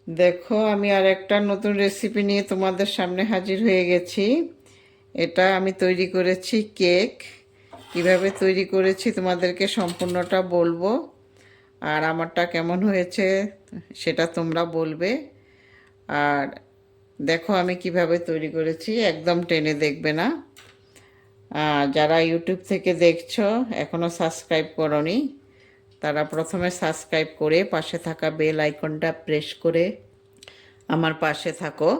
দেখো, আমি আর একটা নতুন রেসিপি নিয়ে তোমাদের সামনে হাজির হয়ে গেছি। এটা আমি তৈরি করেছি কেক। কিভাবে তৈরি করেছি তোমাদেরকে সম্পূর্ণটা বলবো, আর আমারটা কেমন হয়েছে সেটা তোমরা বলবে। আর দেখো আমি কিভাবে তৈরি করেছি, একদম টেনে দেখবে না। যারা ইউটিউব থেকে দেখছো এখনও সাবস্ক্রাইব করোনি, তারা প্রথমে সাবস্ক্রাইব করে পাশে থাকা বেল আইকনটা প্রেস করে আমার পাশে থাকো।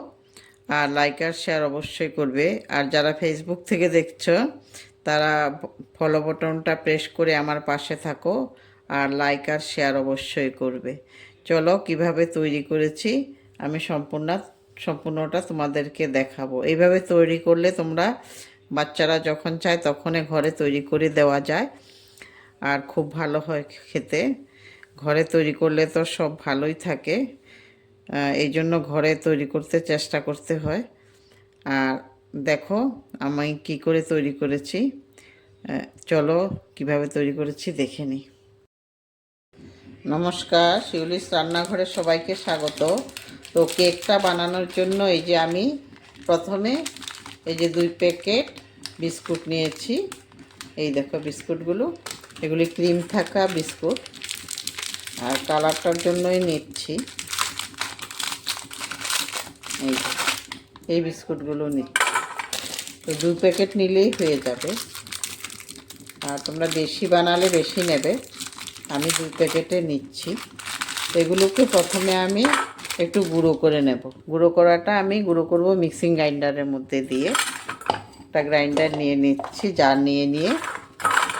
আর লাইক আর শেয়ার অবশ্যই করবে। আর যারা ফেসবুক থেকে দেখছো তারা ফলো বাটনটা প্রেস করে আমার পাশে থাকো আর লাইক আর শেয়ার অবশ্যই করবে। চলো কিভাবে তৈরি করেছি আমি সম্পূর্ণটা তোমাদেরকে দেখাবো। এইভাবে তৈরি করলে তোমরা বাচ্চারা যখন চায় তখনই ঘরে তৈরি করে দেওয়া যায়, আর খুব ভালো হয় খেতে। ঘরে তৈরি করলে তো সব ভালোই থাকে, এই জন্য ঘরে তৈরি করতে চেষ্টা করতে হয়। আর দেখো আমি কি করে তৈরি করেছি, চলো কিভাবে তৈরি করেছি দেখে নিই। নমস্কার, শিউলিস রান্নাঘরে সবাইকে স্বাগত। তো কেকটা বানানোর জন্য এই যে আমি প্রথমে এই যে 2 প্যাকেট বিস্কুট নিয়েছি। এই দেখো বিস্কুটগুলো, এগুলি ক্রিম থাকা বিস্কুট, আর কালারটার জন্যই নিচ্ছি। এই এই বিস্কুটগুলো নিচ্ছি। তো 2 প্যাকেট নিলেই হয়ে যাবে, আর তোমরা বেশি বানালে বেশি নেবে। আমি 2 প্যাকেটে নিচ্ছি। এগুলোকে প্রথমে আমি একটু গুঁড়ো করে নেব। গুঁড়ো করাটা আমি গুঁড়ো করব মিক্সিং গ্রাইন্ডারের মধ্যে দিয়ে। একটা গ্রাইন্ডার নিয়ে নিচ্ছি, জার নিয়ে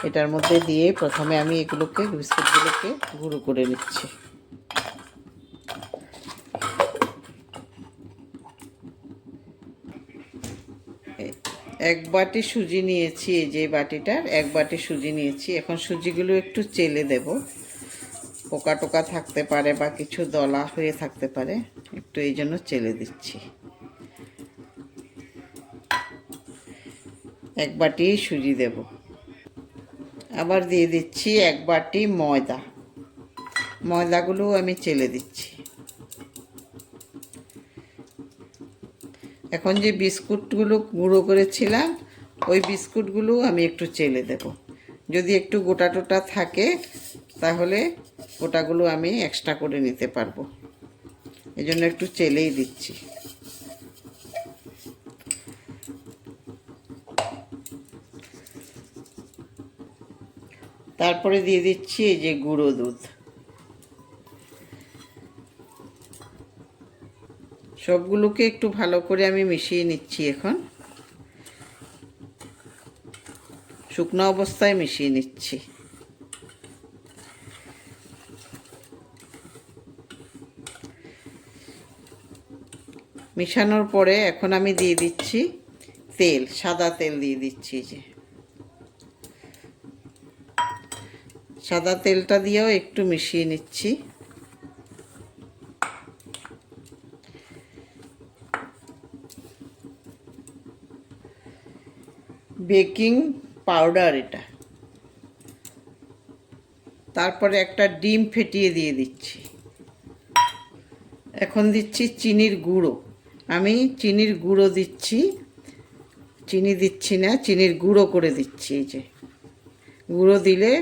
এটার মধ্যে দিয়ে প্রথমে আমি এগুলোকে বিস্কুটগুলোকে গুঁড়ো করে নিচ্ছি। এক বাটি সুজি নিয়েছি, এই যে বাটিটার 1 বাটি সুজি নিয়েছি। এখন সুজিগুলো একটু চেলে দেব, পোকা টোকা থাকতে পারে বা কিছু দলা হয়ে থাকতে পারে, একটু এই জন্য চেলে দিচ্ছি। 1 বাটি সুজি দেব। আবার দিয়ে দিচ্ছি 1 বাটি ময়দা। ময়দাগুলো আমি চেলে দিচ্ছি। এখন যে বিস্কুটগুলো গুঁড়ো করেছিলাম ওই বিস্কুটগুলো আমি একটু চেলে দেব। যদি একটু গোটা টোটা থাকে তাহলে গোটাগুলো আমি এক্সট্রা করে নিতে পারবো, এই জন্য একটু চেলেই দিচ্ছি। তারপরে দিয়ে দিচ্ছি এই যে গুঁড়ো দুধ। সবগুলোকে একটু ভালো করে আমি মিশিয়ে নিচ্ছি। এখন শুকনো অবস্থায় মিশিয়ে নিচ্ছি। মিশানোর পরে এখন আমি দিয়ে দিচ্ছি তেল, সাদা তেল দিয়ে দিচ্ছি। যে সাদা তেলটা দিয়েও একটু মিশিয়ে নিচ্ছি। বেকিং পাউডার এটা। তারপরে একটা ডিম ফেটিয়ে দিয়ে দিচ্ছি। এখন দিচ্ছি চিনির গুঁড়ো। আমি চিনির গুঁড়ো দিচ্ছি, চিনি দিচ্ছি না, চিনির গুঁড়ো করে দিচ্ছি। এই যে গুঁড়ো দিলে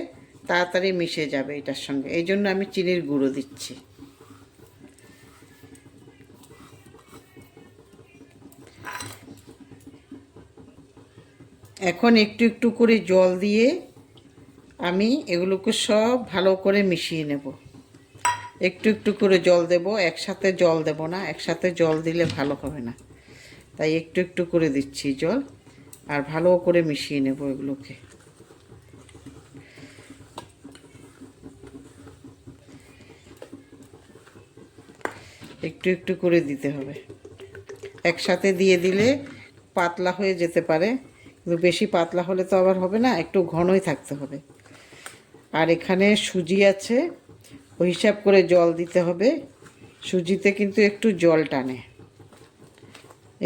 তাড়াতাড়ি মিশে যাবে এটার সঙ্গে, এই জন্য আমি চিনির গুঁড়ো দিচ্ছি। এখন একটু একটু করে জল দিয়ে আমি এগুলোকে সব ভালো করে মিশিয়ে নেব। একটু একটু করে জল দেব, একসাথে জল দেব না, একসাথে জল দিলে ভালো হবে না, তাই একটু একটু করে দিচ্ছি জল। আর ভালো করে মিশিয়ে নেব এগুলোকে। একটু একটু করে দিতে হবে, একসাথে দিয়ে দিলে পাতলা হয়ে যেতে পারে, কিন্তু বেশি পাতলা হলে তো আবার হবে না, একটু ঘনই থাকতে হবে। আর এখানে সুজি আছে, ওই হিসাব করে জল দিতে হবে। সুজিতে কিন্তু একটু জল টানে,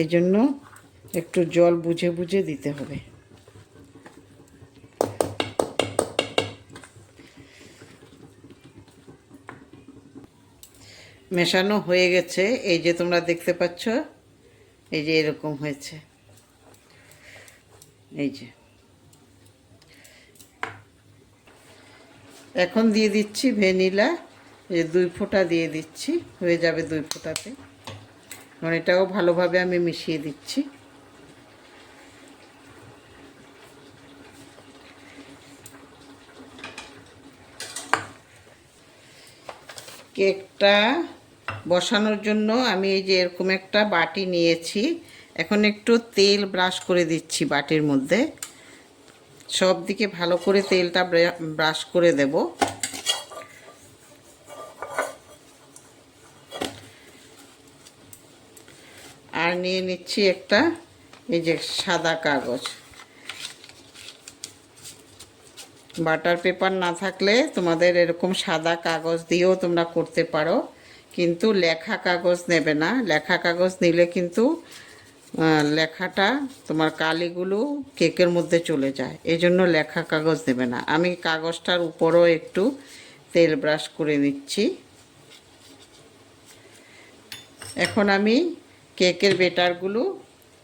এই জন্য একটু জল বুঝে বুঝে দিতে হবে। মেশানো হয়ে গেছে। এই যে তোমরা দেখতে পাচ্ছ, এই যে এরকম হয়েছে। এই যে এখন দিয়ে দিচ্ছি ভ্যানিলা, এই 2 ফোঁটা দিয়ে দিচ্ছি, হয়ে যাবে 2 ফোঁটাতে। মানে এটাও ভালোভাবে আমি মিশিয়ে দিচ্ছি। কেকটা বসানোর জন্য আমি এই যে এরকম একটা বাটি নিয়েছি। এখন একটু তেল ব্রাশ করে দিচ্ছি বাটির মধ্যে, সব দিকে ভালো করে তেলটা ব্রাশ করে দেব। আর নিয়ে নিচ্ছি একটা এই যে সাদা কাগজ। বাটার পেপার না থাকলে তোমাদের এরকম সাদা কাগজ দিয়েও তোমরা করতে পারো, কিন্তু লেখা কাগজ নেবে না। লেখা কাগজ নিলে কিন্তু লেখাটা তোমার কালিগুলো কেকের মধ্যে চলে যায়, এই জন্য লেখা কাগজ নেবে না। আমি কাগজটার উপরও একটু তেল ব্রাশ করে নিচ্ছি। এখন আমি কেকের বেটারগুলো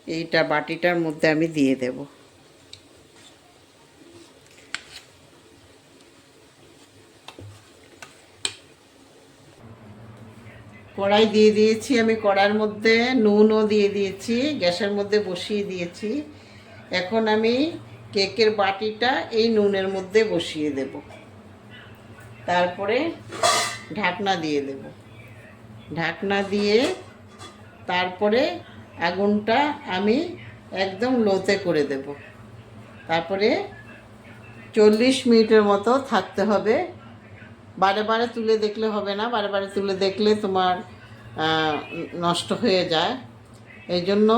এইটা বাটিটার মধ্যে আমি দিয়ে দেব। কড়াই দিয়ে দিয়েছি আমি, কড়াইয়ের মধ্যে নুনও দিয়ে দিয়েছি, গ্যাসের মধ্যে বসিয়ে দিয়েছি। এখন আমি কেকের বাটিটা এই নুনের মধ্যে বসিয়ে দেব, তারপরে ঢাকনা দিয়ে দেব। ঢাকনা দিয়ে তারপরে আগুনটা আমি একদম লোতে করে দেব। তারপরে 40 মিনিটের মতো থাকতে হবে। বারে বারে তুলে দেখলে হবে না, বারে বারে তুলে দেখলে তোমার নষ্ট হয়ে যায়। এই জন্য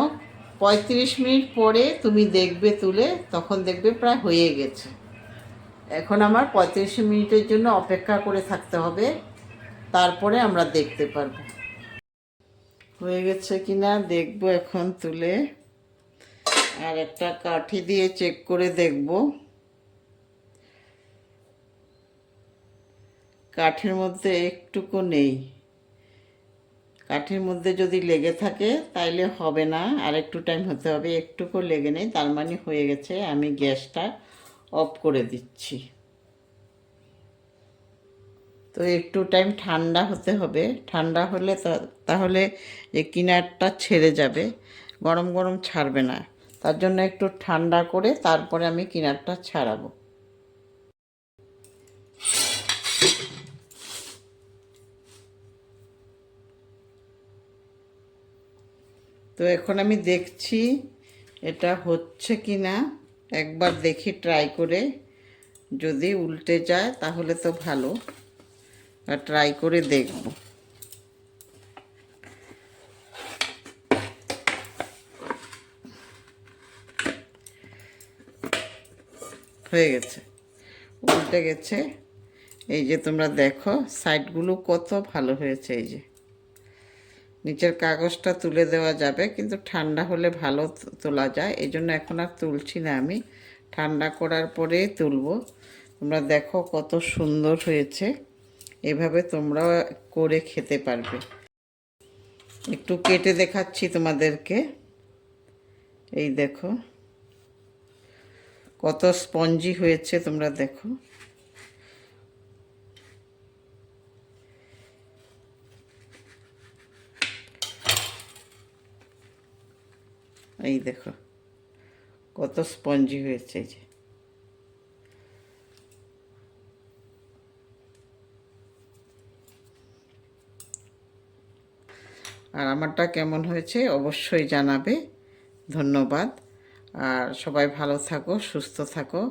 35 মিনিট পরে তুমি দেখবে তুলে, তখন দেখবে প্রায় হয়ে গেছে। এখন আমার 35 মিনিটের জন্য অপেক্ষা করে থাকতে হবে, তারপরে আমরা দেখতে পারবো হয়ে গেছে কিনা। দেখবো এখন তুলে, আর একটা কাঠি দিয়ে চেক করে দেখব। কাঠের মধ্যে একটুকু নেই। কাঠের মধ্যে যদি লেগে থাকে তাইলে হবে না, আর একটু টাইম হতে হবে। একটুকু লেগে নেই, তার মানে হয়ে গেছে। আমি গ্যাসটা অফ করে দিচ্ছি। তো একটু টাইম ঠান্ডা হতে হবে। ঠান্ডা হলে তাহলে যে কিনারটা ছেড়ে যাবে, গরম গরম ছাড়বে না। তার জন্য একটু ঠান্ডা করে তারপরে আমি কিনারটা ছাড়াবো। তো এখন আমি দেখছি এটা হচ্ছে কি না, একবার দেখি ট্রাই করে। যদি উল্টে যায় তাহলে তো ভালো, আর ট্রাই করে দেখব। হয়ে গেছে, উল্টে গেছে। এই যে তোমরা দেখো সাইডগুলো কত ভালো হয়েছে। এই যে নিচের কাগজটা তুলে দেওয়া যাবে, কিন্তু ঠান্ডা হলে ভালো তোলা যায়। এই জন্য এখন আর তুলছি না, আমি ঠান্ডা করার পরেই তুলবো। তোমরা দেখো কত সুন্দর হয়েছে। এভাবে তোমরা করে খেতে পারবে। একটু কেটে দেখাচ্ছি তোমাদেরকে। এই দেখো কত স্পঞ্জি হয়েছে, তোমরা দেখো। এই দেখো কত স্পঞ্জি হয়েছে। এই যে আর আমারটা কেমন হয়েছে অবশ্যই জানাবে। ধন্যবাদ। আর সবাই ভালো থাকো, সুস্থ থাকো।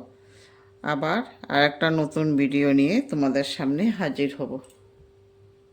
আবার আর একটা নতুন ভিডিও নিয়ে তোমাদের সামনে হাজির হব।